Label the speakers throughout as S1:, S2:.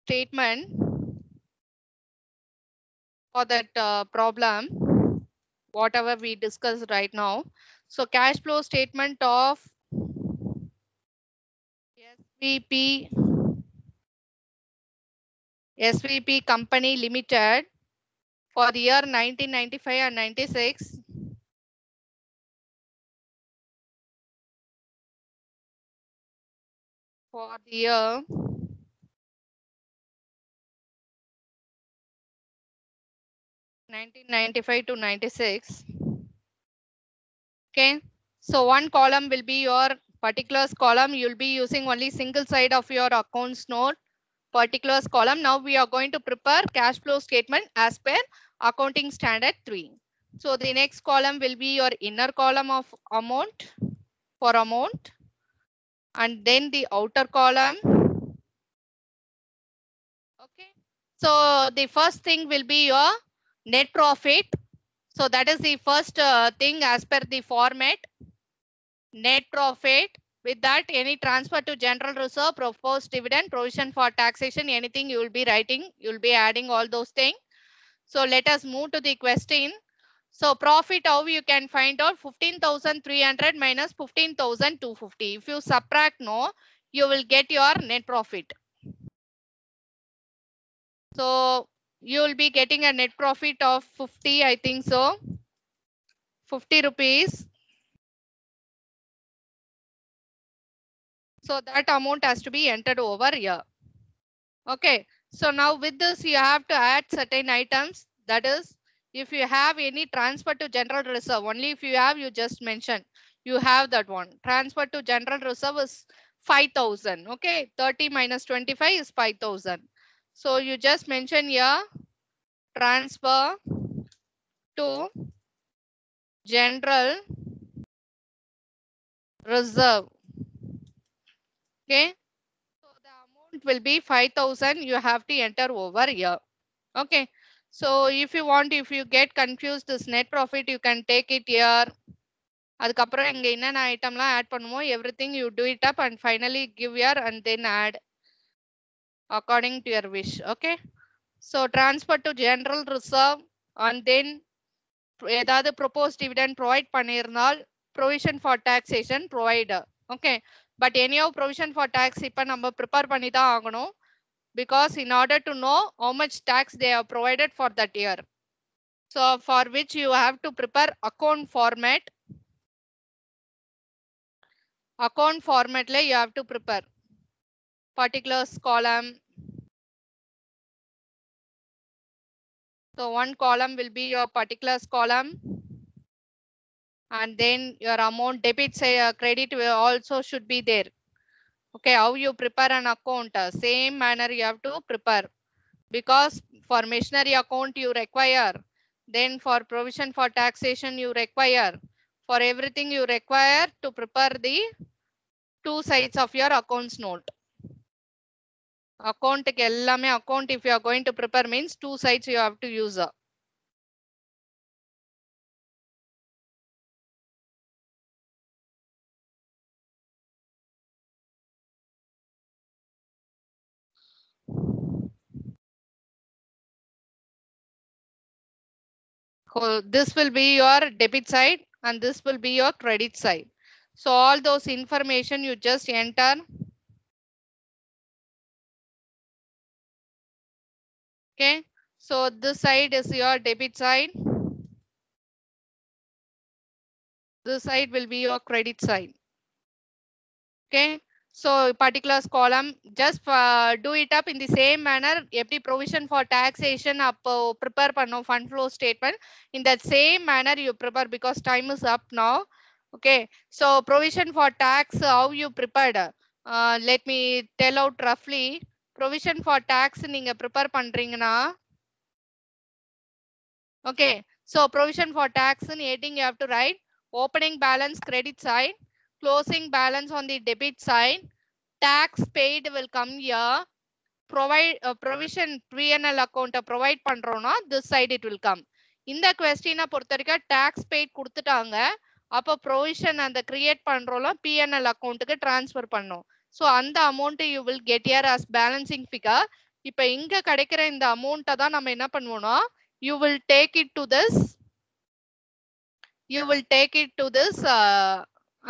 S1: statement for that problem, whatever we discussed right now. So cash flow statement of SVP Company Limited for the year 1995 and 96. For the year 1995 to 96. Okay. So one column will be your particulars column. You'll be using only single side of your accounts note, particulars column. Now we are going to prepare cash flow statement as per accounting standard 3. So the next column will be your inner column of amount for amount, and then the outer column. Okay. So the first thing will be your net profit. So that is the first thing as per the format. Net profit. With that, any transfer to general reserve, proposed dividend, provision for taxation, anything you will be writing, you will be adding all those things. So let us move to the question. So profit, how you can find out? 15,300 minus 15,250. If you subtract, no, you will get your net profit. So you will be getting a net profit of 50, I think so. 50 rupees. So that amount has to be entered over here. Okay. So now with this, you have to add certain items. That is, if you have any transfer to general reserve, only if you have, you just mention. You have that one. Transfer to general reserve is 5,000. Okay. 30 minus 25 is 5,000. So you just mention here, transfer to general reserve. Okay. So the amount will be 5,000. You have to enter over here. Okay. So if you want, if you get confused, this net profit, you can take it here. அதுக்கப்புறம் இங்க என்னென்ன ஐட்டம்லாம் add பண்ணுமோ everything you do it up and finally give here and then add according to your wish. Okay. So transfer to general reserve and then ஏதாவது proposed dividend provide பண்ணியிருந்தால் provision for taxation provide. Okay. But anyhow provision for tax இப்ப நம்ம prepare பண்ணி தான் ஆகணும். Because in order to know how much tax they have provided for that year. So for which you have to prepare account format. Account format le you have to prepare particulars column. So one column will be your particulars column. And then your amount debit say credit will also should be there. Okay, how you prepare an account? Same manner you have to prepare. Because for machinery account you require. Then for provision for taxation you require. For everything you require to prepare the two sides of your accounts note. Account ellame account if you are going to prepare means two sides you have to use. So this will be your debit side and this will be your credit side. So all those information you just enter. Okay. So this side is your debit side. This side will be your credit side. Okay. So particulars column, just do it up in the same manner. Every provision for taxation up prepare panno fund flow statement. In that same manner you prepare because time is up now. Okay. So provision for tax, how you prepared? Let me tell out roughly. Provision for tax நீங்க prepare பண்றீங்கன்னா. Okay. So provision for tax in heading you have to write opening balance credit side, closing balance on the debit side. Tax paid will come here. Provide provision P&L account provide பண்றோம்னா this side it will come. இந்த question பொறுத்தவரைக்கும் tax paid கொடுத்துட்டாங்க. அப்ப provision அந்த create பண்றோம்ல P&L account க்கு transfer பண்ணோம். So அந்த amount you will get here as balancing figure. இப்ப இங்க கிடைக்கிற இந்த அமௌண்ட்டை தான் நம்ம என்ன பண்ணுவோம்னா you will take it to this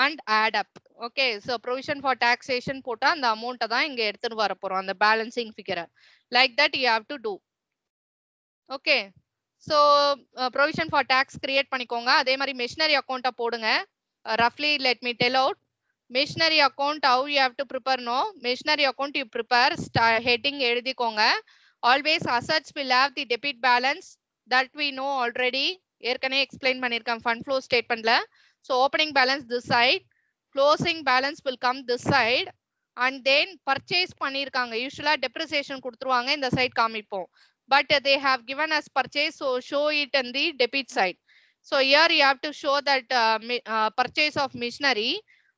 S1: and add up. Okay, so provision for taxation போட்டா அந்த அமௌண்ட்டை தான் இங்க எடுத்துட்டு வர போறோம் அந்த balancing ஃபிகரை. Like that you have to do. Okay, so provision for tax create பண்ணிக்கோங்க. அதே மாதிரி machinery account போடுங்க. Roughly let me tell out. Machinery account how you have to prepare no. Machinery account you prepare heading எழுதிக்கோங்க. Always assets will have the debit balance that we know already. ஏற்கனவே explain பண்ணிருக்கேன் fund flow statementல. So opening balance this side, closing balance will come this side, and then purchase பண்ணிருக்காங்க. Usually depreciation கொடுத்துருவாங்க, இந்த side காமிப்போம். But they have given us purchase, so show it in the debit side. So here you have to show that purchase of machinery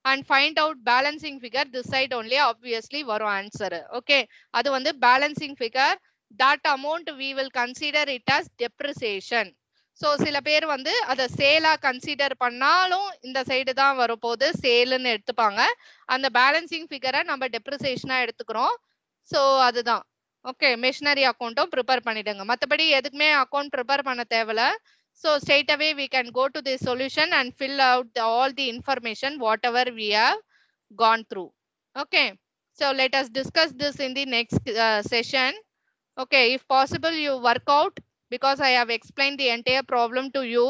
S1: and find out balancing figure. This side only obviously வரும் answer. Okay, அது வந்து balancing figure. That amount we will consider it as depreciation. So சில பேர் வந்து அதை சேலா consider பண்ணாலும் இந்த side தான் வரப்போகுது, சேல்னு எடுத்துப்பாங்க. அந்த பேலன்சிங் ஃபிகரை நம்ம டெப்ரிசியேஷனா எடுத்துக்கிறோம். ஸோ அதுதான். ஓகே, மெஷினரி அக்கௌண்ட்டும் ப்ரிப்பேர் பண்ணிடுங்க. மற்றபடி எதுக்குமே அக்கௌண்ட் ப்ரிப்பேர் பண்ண தேவையில்ல. So straight away we can go to the solution and fill out all the information whatever we have gone through. Okay, so let us discuss this in the next session. Okay, if possible you work out, because I have explained the entire problem to you.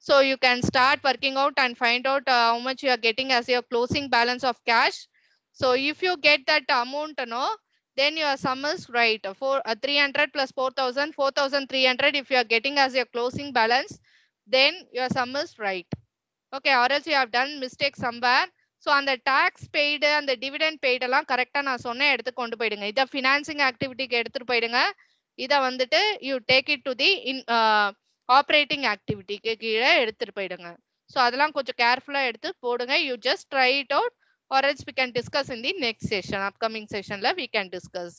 S1: So you can start working out and find out how much you are getting as your closing balance of cash. So if you get that amount, then your sum is right. 300 plus 4,000, 4,300 if you are getting as your closing balance, then your sum is right. Okay, or else you have done mistake somewhere. So அந்த tax paid அந்த dividend paid எல்லாம் கரெக்டா நான் சொன்ன எடுத்து கொண்டு போயிடுங்க. இத financing activityக்கு எடுத்துட்டு போயிடுங்க. இத வந்துட்டு you take it to the operating activityக்கு கீழே எடுத்துட்டு போயிடுங்க. So அதெல்லாம் கொஞ்சம் கேர்ஃபுல்லா எடுத்து போடுங்க. You just try it out, or else we can discuss in the next session. Upcoming sessionல we can discuss.